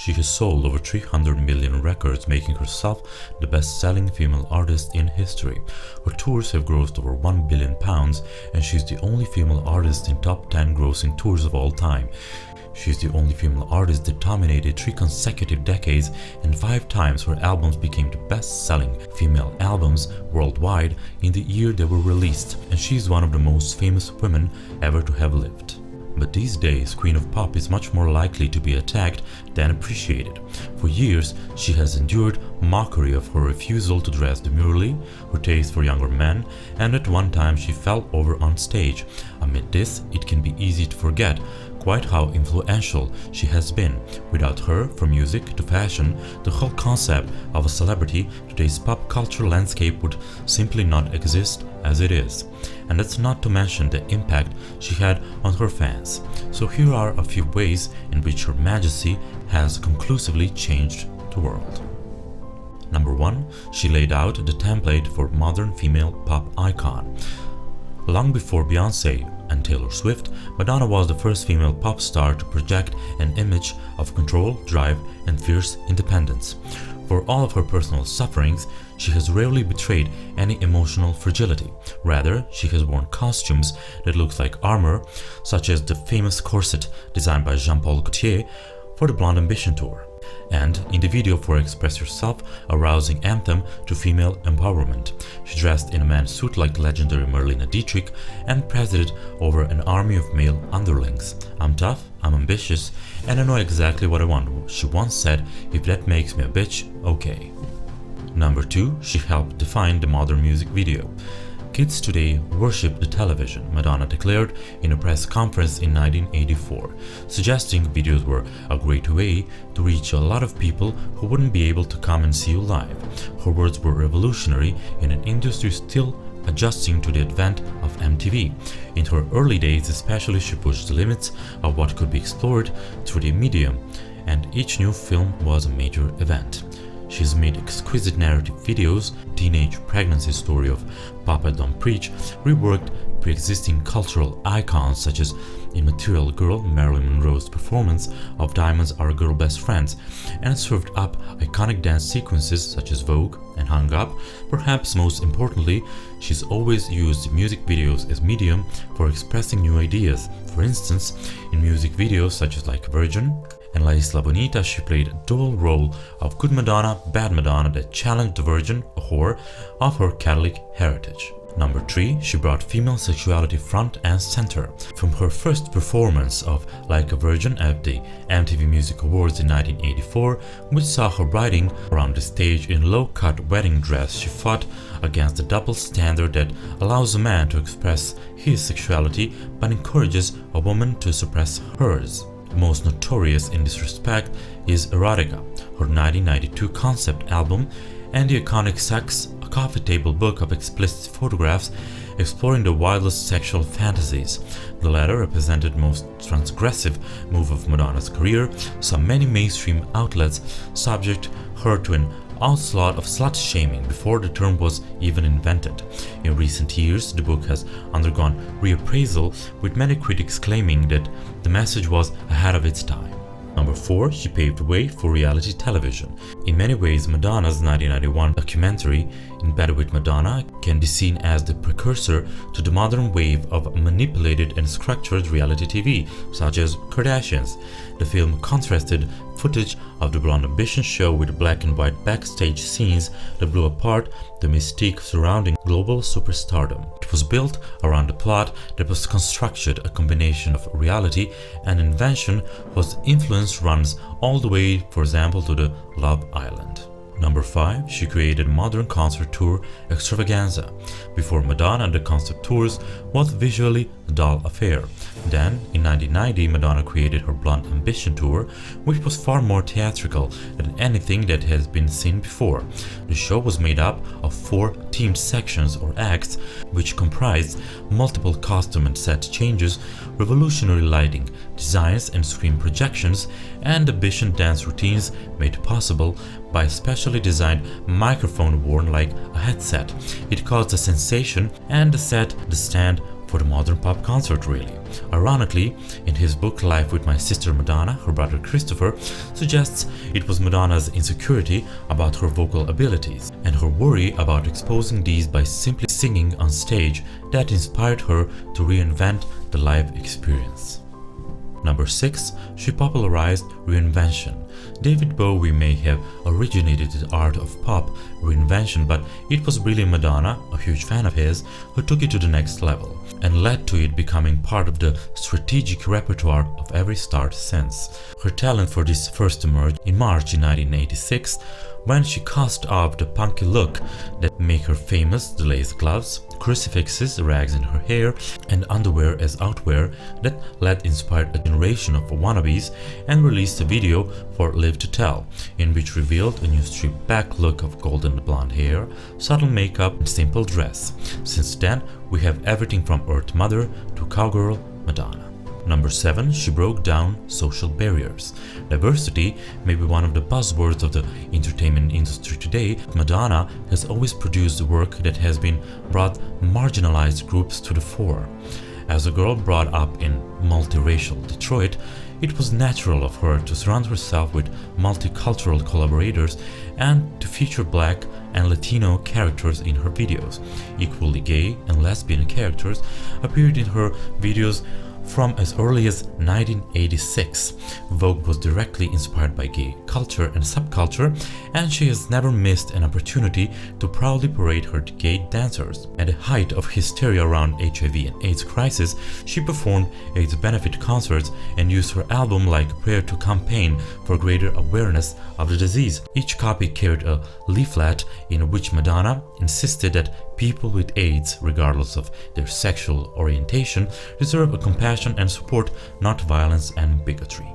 She has sold over 300 million records, making herself the best-selling female artist in history. Her tours have grossed over £1 billion, and she's the only female artist in top 10 grossing tours of all time. She's the only female artist that dominated 3 consecutive decades, and 5 times her albums became the best-selling female albums worldwide in the year they were released, and she's one of the most famous women ever to have lived. But these days, Queen of Pop is much more likely to be attacked than appreciated. For years, she has endured mockery of her refusal to dress demurely, her taste for younger men, and at one time she fell over on stage. Amid this, it can be easy to forget quite how influential she has been. Without her, from music to fashion, the whole concept of a celebrity, today's pop culture landscape would simply not exist as it is. And that's not to mention the impact she had on her fans. So here are a few ways in which Her Majesty has conclusively changed the world. Number 1. She laid out the template for modern female pop icon. Long before Beyoncé and Taylor Swift, Madonna was the first female pop star to project an image of control, drive, and fierce independence. For all of her personal sufferings, she has rarely betrayed any emotional fragility. Rather, she has worn costumes that look like armor, such as the famous corset designed by Jean-Paul Gaultier for the Blonde Ambition tour, and in the video for Express Yourself, a rousing anthem to female empowerment. She dressed in a man's suit like the legendary Marlene Dietrich and presided over an army of male underlings. "I'm tough, I'm ambitious, and I know exactly what I want," she once said. "If that makes me a bitch, okay." Number 2. She helped define the modern music video. "Kids today worship the television," Madonna declared in a press conference in 1984, suggesting videos were a great way to reach a lot of people who wouldn't be able to come and see you live. Her words were revolutionary in an industry still adjusting to the advent of MTV. In her early days especially, she pushed the limits of what could be explored through the medium, and each new film was a major event. She's made exquisite narrative videos, Teenage Pregnancy Story of Papa Don't Preach, reworked pre-existing cultural icons such as Immaterial Girl, Marilyn Monroe's performance of Diamonds Are Girl Best Friends, and served up iconic dance sequences such as Vogue and Hung Up. Perhaps most importantly, she's always used music videos as medium for expressing new ideas. For instance, in music videos such as like Virgin and La Isla Bonita, she played a dual role of good Madonna, bad Madonna that challenged the virgin, a whore, of her Catholic heritage. Number 3. She brought female sexuality front and center. From her first performance of Like a Virgin at the MTV Music Awards in 1984, which saw her riding around the stage in a low-cut wedding dress, she fought against the double standard that allows a man to express his sexuality but encourages a woman to suppress hers. Most notorious in this respect is Erotica, her 1992 concept album, and the iconic Sex, a coffee table book of explicit photographs exploring the wildest sexual fantasies. The latter, represented most transgressive move of Madonna's career, saw many mainstream outlets subject her to an onslaught of slut-shaming before the term was even invented. In recent years, the book has undergone reappraisal, with many critics claiming that the message was ahead of its time. Number 4. She paved the way for reality television. In many ways, Madonna's 1991 documentary, In Bed with Madonna, can be seen as the precursor to the modern wave of manipulated and structured reality TV, such as Kardashians. The film contrasted footage of the Blonde Ambition show with black and white backstage scenes that blew apart the mystique surrounding global superstardom. It was built around a plot that was constructed a combination of reality and invention, whose influence runs all the way, for example, to the Love Island. Number 5. She created modern concert tour extravaganza. Before Madonna, the concept tours was visually a dull affair. Then, in 1990, Madonna created her Blonde Ambition tour, which was far more theatrical than anything that has been seen before. The show was made up of 4 themed sections or acts, which comprised multiple costume and set changes, revolutionary lighting, designs and screen projections, and ambition dance routines made possible by a specially designed microphone worn like a headset. It caused a sensation and set the stand for the modern pop concert really. Ironically, in his book Life with My Sister Madonna, her brother Christopher suggests it was Madonna's insecurity about her vocal abilities and her worry about exposing these by simply singing on stage that inspired her to reinvent the live experience. Number 6. She popularized reinvention. David Bowie may have originated the art of pop reinvention, but it was really Madonna, a huge fan of his, who took it to the next level and led to it becoming part of the strategic repertoire of every star since. Her talent for this first emerged in March 1986 when she cast off the punky look that made her famous, the lace gloves, crucifixes, rags in her hair, and underwear as outwear that led inspired a generation of wannabes, and released a video for Live to Tell, in which revealed a new stripped back look of golden blonde hair, subtle makeup, and simple dress. Since then, we have everything from Earth Mother to Cowgirl Madonna. Number 7. She broke down social barriers. Diversity may be one of the buzzwords of the entertainment industry today. Madonna has always produced work that has been brought marginalized groups to the fore. As a girl brought up in multiracial Detroit, it was natural of her to surround herself with multicultural collaborators and to feature Black and Latino characters in her videos. Equally gay and lesbian characters appeared in her videos from as early as 1986. Vogue was directly inspired by gay culture and subculture, and she has never missed an opportunity to proudly parade her gay dancers. At the height of hysteria around HIV and AIDS crisis, she performed AIDS benefit concerts and used her album like a prayer to campaign for greater awareness of the disease. Each copy carried a leaflet in which Madonna insisted that people with AIDS, regardless of their sexual orientation, deserve a compassion and support, not violence and bigotry.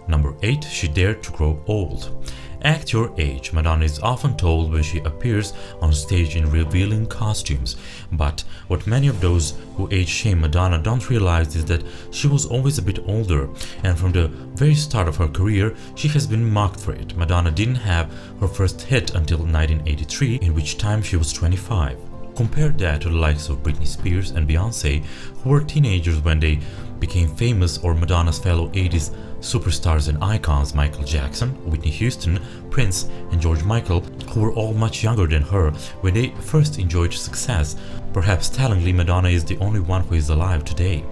Number 8. She dared to grow old. Act your age, Madonna is often told when she appears on stage in revealing costumes. But what many of those who age shame Madonna don't realize is that she was always a bit older, and from the very start of her career, she has been mocked for it. Madonna didn't have her first hit until 1983, in which time she was 25. Compare that to the likes of Britney Spears and Beyoncé, who were teenagers when they became famous, or Madonna's fellow 80s superstars and icons Michael Jackson, Whitney Houston, Prince, and George Michael, who were all much younger than her when they first enjoyed success. Perhaps tellingly, Madonna is the only one who is alive today.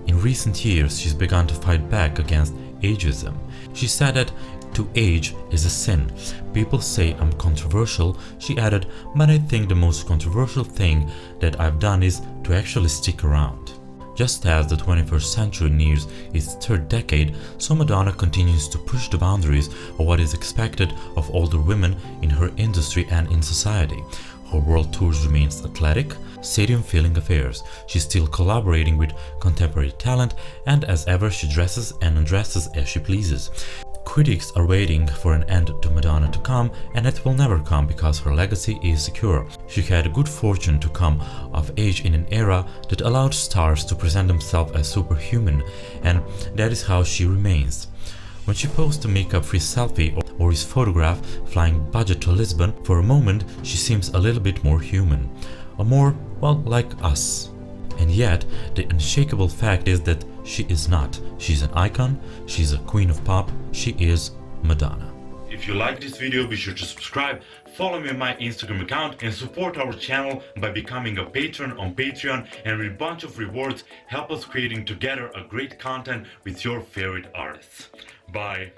In recent years, she's begun to fight back against ageism. She said that to age is a sin. People say I'm controversial, she added, but I think the most controversial thing that I've done is to actually stick around. Just as the 21st century nears its third decade, so Madonna continues to push the boundaries of what is expected of older women in her industry and in society. Her world tours remains athletic, stadium-filling affairs. She's still collaborating with contemporary talent, and as ever she dresses and undresses as she pleases. Critics are waiting for an end to Madonna to come, and it will never come because her legacy is secure. She had good fortune to come of age in an era that allowed stars to present themselves as superhuman, and that is how she remains. When she posts a makeup-free selfie or is photographed flying budget to Lisbon, for a moment she seems a little bit more human, or more, well, like us. And yet, the unshakable fact is that she is not. She's an icon, she's a queen of pop, she is Madonna. If you like this video, be sure to subscribe, follow me on my Instagram account, and support our channel by becoming a patron on Patreon, and with a bunch of rewards help us creating together a great content with your favorite artists. Bye!